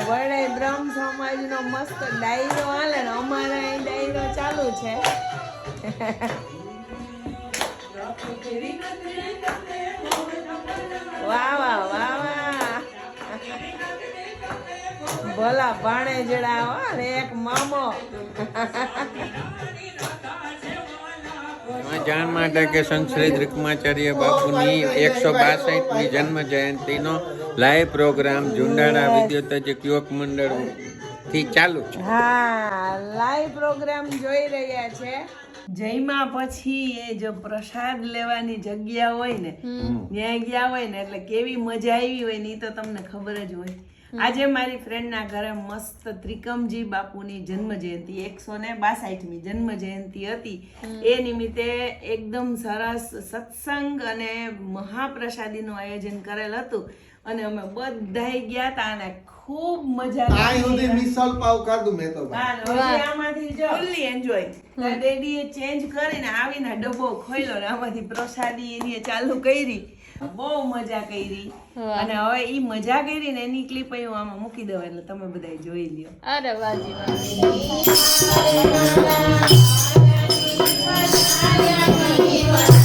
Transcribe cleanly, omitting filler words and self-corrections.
વડે બ્રહ્મ સમાજનો મસ્ત ડાયરો હાલે ને અમારે અહીં ડાયરો ચાલુ છે. વાહ વાહ વાહ વાહ. ભલા ભાણેજડા હો ને એક મામો. જાણ માટે કે સંત શ્રી ત્રિકમાચાર્ય બાપુની 162મી જન્મ જયંતિનો લાઈવ પ્રોગ્રામ જુંડાળા વિદ્યુતજક યુવક મંડળ થી ચાલુ છે. હા, લાઈવ પ્રોગ્રામ જોઈ રહ્યા છે. જયમાં પછી એ જો પ્રસાદ લેવાની જગ્યા હોય ને ત્યાં ગયા હોય ને એટલે કેવી મજા આવી હોય ને એ તો તમને ખબર જ હોય. આજે મારી ફ્રેન્ડના ઘરે મસ્ત ત્રિકમજી બાપુની જન્મ જયંતિ 162મી જન્મ જયંતિ હતી. એ નિમિત્તે એકદમ સરસ સત્સંગ અને મહાપ્રસાદીનું આયોજન કરેલ હતું અને અમે બધાય ગયા હતા અને ખૂબ મજા આવી. મિસલ પાવ કાઢું મેં તો આમાંથી જો ફૂલ્લી એન્જોય. ડેડીએ ચેન્જ કરીને આવીને ડબ્બો ખોલ્યો ને આમાંથી પ્રસાદી એની ચાલુ કરી. બહુ મજા કરી અને હવે ઈ મજા કરી ને એની ક્લિપ હું આમાં મૂકી દઉં એટલે તમે બધા જોઈ લ્યો. અરે વાજી વાહ.